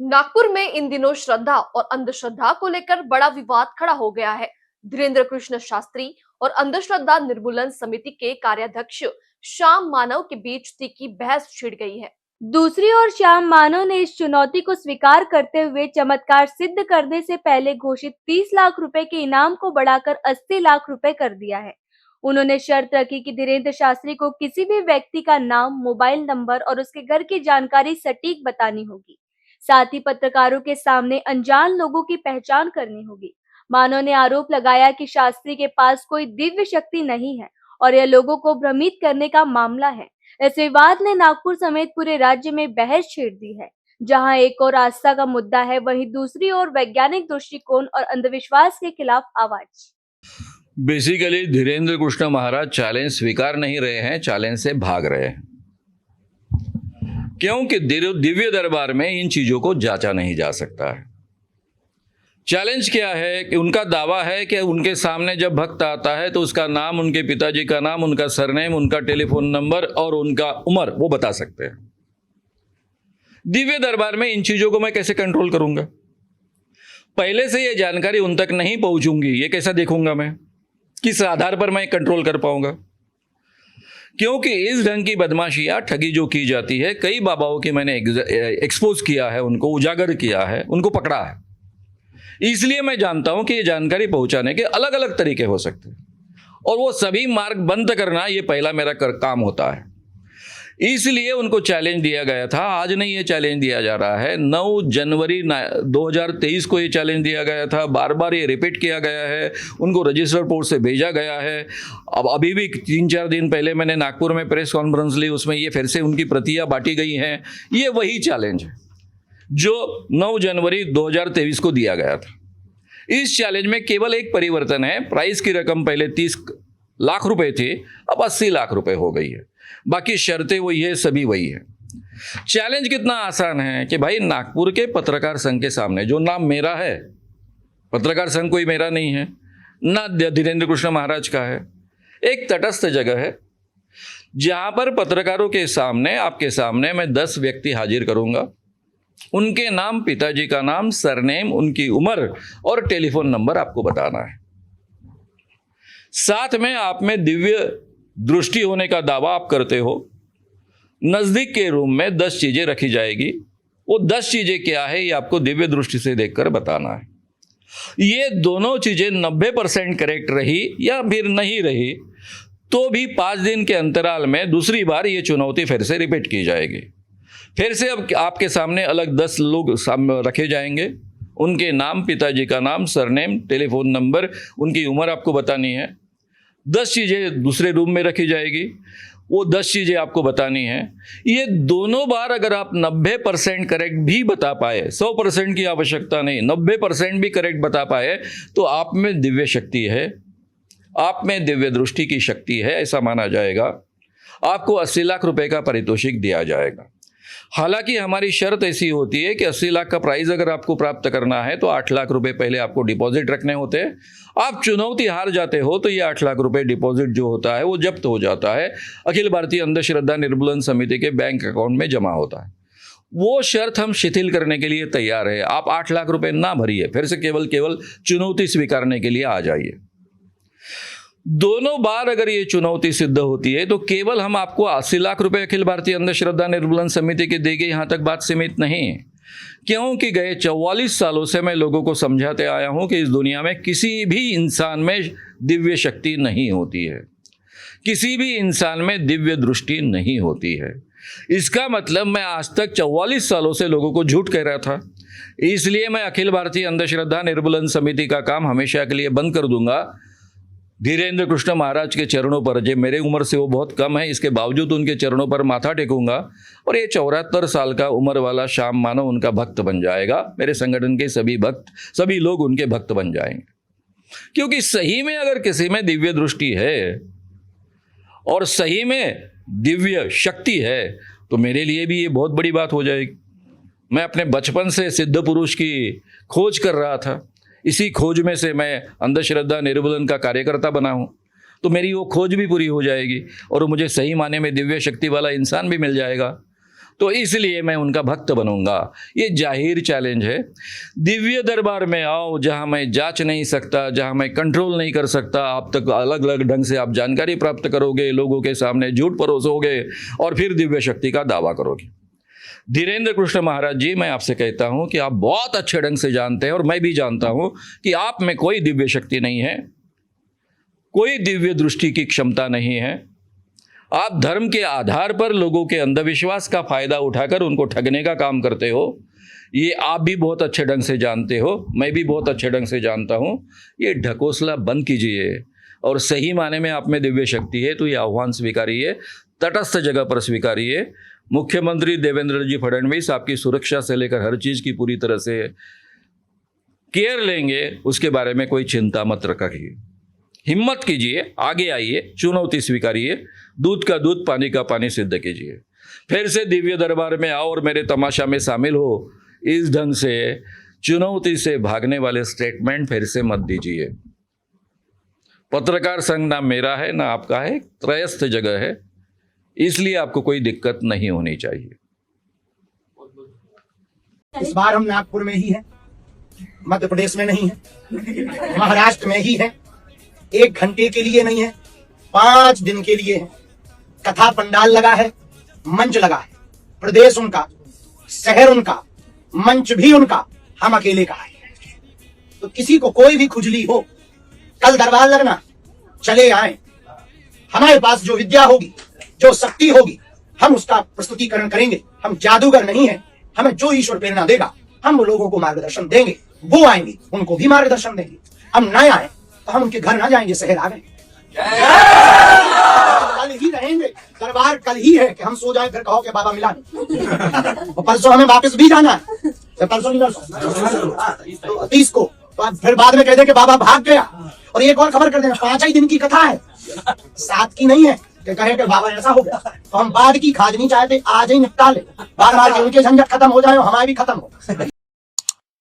नागपुर में इन दिनों श्रद्धा और अंधश्रद्धा को लेकर बड़ा विवाद खड़ा हो गया है। धीरेन्द्र कृष्ण शास्त्री और अंधश्रद्धा निर्मूलन समिति के कार्याध्यक्ष श्याम मानव के बीच तीखी बहस छिड़ गई है। दूसरी ओर श्याम मानव ने इस चुनौती को स्वीकार करते हुए चमत्कार सिद्ध करने से पहले घोषित 30 लाख रुपए के इनाम को बढ़ाकर 80 लाख रुपए कर दिया है। उन्होंने शर्त रखी कि धीरेन्द्र शास्त्री को किसी भी व्यक्ति का नाम, मोबाइल नंबर और उसके घर की जानकारी सटीक बतानी होगी। साथ ही पत्रकारों के सामने अनजान लोगों की पहचान करनी होगी। मानव ने आरोप लगाया कि शास्त्री के पास कोई दिव्य शक्ति नहीं है और यह लोगों को भ्रमित करने का मामला है। इस विवाद ने नागपुर समेत पूरे राज्य में बहस छेड़ दी है। जहां एक और आस्था का मुद्दा है, वहीं दूसरी ओर वैज्ञानिक दृष्टिकोण और अंधविश्वास के खिलाफ आवाज। बेसिकली धीरेन्द्र कृष्ण महाराज चैलेंज स्वीकार नहीं रहे हैं, चैलेंज से भाग रहे हैं। क्योंकि दिव्य दरबार में इन चीजों को जांचा नहीं जा सकता है। चैलेंज क्या है कि उनका दावा है कि उनके सामने जब भक्त आता है तो उसका नाम, उनके पिताजी का नाम, उनका सरनेम, उनका टेलीफोन नंबर और उनका उम्र वो बता सकते हैं। दिव्य दरबार में इन चीजों को मैं कैसे कंट्रोल करूंगा? पहले से ये जानकारी उन तक नहीं पहुंचूंगी, ये कैसा देखूंगा मैं? किस आधार पर मैं कंट्रोल कर पाऊंगा? क्योंकि इस ढंग की बदमाशियां, ठगी जो की जाती है, कई बाबाओं की मैंने एक्सपोज किया है, उनको उजागर किया है, उनको पकड़ा है। इसलिए मैं जानता हूं कि ये जानकारी पहुंचाने के अलग अलग तरीके हो सकते हैं और वो सभी मार्ग बंद करना ये पहला मेरा काम होता है। इसलिए उनको चैलेंज दिया गया था। आज नहीं ये चैलेंज दिया जा रहा है, 9 जनवरी 2023 को ये चैलेंज दिया गया था। बार बार ये रिपीट किया गया है, उनको रजिस्टर पोर्ट से भेजा गया है। अब अभी भी 3-4 दिन पहले मैंने नागपुर में प्रेस कॉन्फ्रेंस ली, उसमें ये फिर से उनकी प्रतियां बांटी गई हैं। ये वही चैलेंज है जो 9 जनवरी 2023 को दिया गया था। इस चैलेंज में केवल एक परिवर्तन है, प्राइस की रकम पहले 30 लाख रुपए थी, अब 80 लाख रुपए हो गई है। बाकी शर्तें वही है, सभी वही है। चैलेंज कितना आसान है कि भाई नागपुर के पत्रकार संघ के सामने, जो नाम मेरा है, पत्रकार संघ कोई मेरा नहीं है ना धीरेन्द्र कृष्ण महाराज का है, एक तटस्थ जगह है जहां पर पत्रकारों के सामने, आपके सामने मैं 10 व्यक्ति हाजिर करूंगा। उनके नाम, पिताजी का नाम, सरनेम, उनकी उम्र और टेलीफोन नंबर आपको बताना है। साथ में आप में दिव्य दृष्टि होने का दावा आप करते हो। नजदीक के रूम में 10 चीजें रखी जाएगी। वो 10 चीजें क्या है ये आपको दिव्य दृष्टि से देखकर बताना है। ये दोनों चीजें 90% करेक्ट रही या फिर नहीं रही तो भी 5 दिन के अंतराल में दूसरी बार ये चुनौती फिर से रिपीट की जाएगी। फिर से अब आपके सामने अलग 10 लोग रखे जाएंगे। उनके नाम, पिताजी का नाम, सरनेम, टेलीफोन नंबर, उनकी उम्र आपको बतानी है। 10 चीज़ें दूसरे रूम में रखी जाएगी, वो 10 चीज़ें आपको बतानी है। ये दोनों बार अगर आप 90% करेक्ट भी बता पाए, 100% की आवश्यकता नहीं, 90% भी करेक्ट बता पाए तो आप में दिव्य शक्ति है, आप में दिव्य दृष्टि की शक्ति है, ऐसा माना जाएगा। आपको 80 लाख रुपए का पारितोषिक दिया जाएगा। हालांकि हमारी शर्त ऐसी होती है कि 80 लाख का प्राइज अगर आपको प्राप्त करना है तो 8 लाख रुपए पहले आपको डिपॉजिट रखने होते हैं। आप चुनौती हार जाते हो तो ये 8 लाख रुपए डिपॉजिट जो होता है वो जब्त हो जाता है, अखिल भारतीय अंधश्रद्धा निर्मूलन समिति के बैंक अकाउंट में जमा होता है। वो शर्त हम शिथिल करने के लिए तैयार है। आप 8 लाख रुपए ना भरिए, फिर से केवल चुनौती स्वीकारने के लिए आ जाइए। दोनों बार अगर ये चुनौती सिद्ध होती है तो केवल हम आपको 80 लाख रुपए अखिल भारतीय अंधश्रद्धा निर्मूलन समिति के देंगे, यहां तक बात सीमित नहीं। क्योंकि गए 44 सालों से मैं लोगों को समझाते आया हूं कि इस दुनिया में किसी भी इंसान में दिव्य शक्ति नहीं होती है, किसी भी इंसान में दिव्य दृष्टि नहीं होती है। इसका मतलब मैं आज तक 44 सालों से लोगों को झूठ कह रहा था। इसलिए मैं अखिल भारतीय अंधश्रद्धा निर्मूलन समिति का काम हमेशा के लिए बंद कर दूंगा। धीरेन्द्र कृष्ण महाराज के चरणों पर, जो मेरे उम्र से वो बहुत कम है, इसके बावजूद उनके चरणों पर माथा टेकूंगा और ये 74 साल का उम्र वाला श्याम मानव उनका भक्त बन जाएगा। मेरे संगठन के सभी भक्त, सभी लोग उनके भक्त बन जाएंगे। क्योंकि सही में अगर किसी में दिव्य दृष्टि है और सही में दिव्य शक्ति है तो मेरे लिए भी ये बहुत बड़ी बात हो जाएगी। मैं अपने बचपन से सिद्ध पुरुष की खोज कर रहा था, इसी खोज में से मैं अंधश्रद्धा निर्मूलन का कार्यकर्ता बना हूं, तो मेरी वो खोज भी पूरी हो जाएगी और मुझे सही माने में दिव्य शक्ति वाला इंसान भी मिल जाएगा। तो इसलिए मैं उनका भक्त बनूंगा। ये जाहिर चैलेंज है। दिव्य दरबार में आओ जहां मैं जांच नहीं सकता, जहां मैं कंट्रोल नहीं कर सकता, आप तक अलग अलग ढंग से आप जानकारी प्राप्त करोगे, लोगों के सामने झूठ परोसोगे और फिर दिव्य शक्ति का दावा करोगे। धीरेन्द्र कृष्ण महाराज जी, मैं आपसे कहता हूं कि आप बहुत अच्छे ढंग से जानते हैं और मैं भी जानता हूं कि आप में कोई दिव्य शक्ति नहीं है, कोई दिव्य दृष्टि की क्षमता नहीं है। आप धर्म के आधार पर लोगों के अंधविश्वास का फायदा उठाकर उनको ठगने का काम करते हो। ये आप भी बहुत अच्छे ढंग से जानते हो, मैं भी बहुत अच्छे ढंग से जानता हूं। ये ढकोसला बंद कीजिए और सही माने में आप में दिव्य शक्ति है तो ये आह्वान स्वीकारिए, तटस्थ जगह पर स्वीकारिए। मुख्यमंत्री देवेंद्र जी फडणवीस आपकी सुरक्षा से लेकर हर चीज की पूरी तरह से केयर लेंगे, उसके बारे में कोई चिंता मत रखिए। हिम्मत कीजिए, आगे आइए, चुनौती स्वीकारिए, दूध का दूध पानी का पानी सिद्ध कीजिए। फिर से दिव्य दरबार में आओ और मेरे तमाशा में शामिल हो। इस ढंग से चुनौती से भागने वाले स्टेटमेंट फिर से मत दीजिए। पत्रकार संघ ना मेरा है ना आपका है, त्रयस्थ जगह है, इसलिए आपको कोई दिक्कत नहीं होनी चाहिए। इस बार हम नागपुर में ही हैं, मध्य प्रदेश में नहीं है, महाराष्ट्र में ही है। 1 घंटे के लिए नहीं है, 5 दिन के लिए है। कथा पंडाल लगा है, मंच लगा है, प्रदेश उनका, शहर उनका, मंच भी उनका, हम अकेले का है। तो किसी को कोई भी खुजली हो, कल दरबार लगना, चले आए। हमारे पास जो विद्या होगी, जो शक्ति होगी, हम उसका प्रस्तुतिकरण करेंगे। हम जादूगर नहीं है, हमें जो ईश्वर प्रेरणा देगा हम वो लोगों को मार्गदर्शन देंगे। वो आएंगे, उनको भी मार्गदर्शन देंगे। हम न आए तो हम उनके घर ना जाएंगे, शहर आ गए। कल ही रहेंगे, दरबार कल ही है कि हम सो जाए फिर कहो कि बाबा मिला नहीं। और परसों हमें वापस भी जाना है, परसों नहीं, 30 को। तो फिर बाद में कह दे कि बाबा भाग गया। और एक और खबर कर देना, 5 ही दिन की कथा है, 7 की नहीं है कि कहे कि बाबा ऐसा हो गया। तो हम बाद की खाज नहीं चाहते, आज ही निपटा ले, बार बार के उनके झंझट खत्म हो जाए और हमारे भी खत्म हो।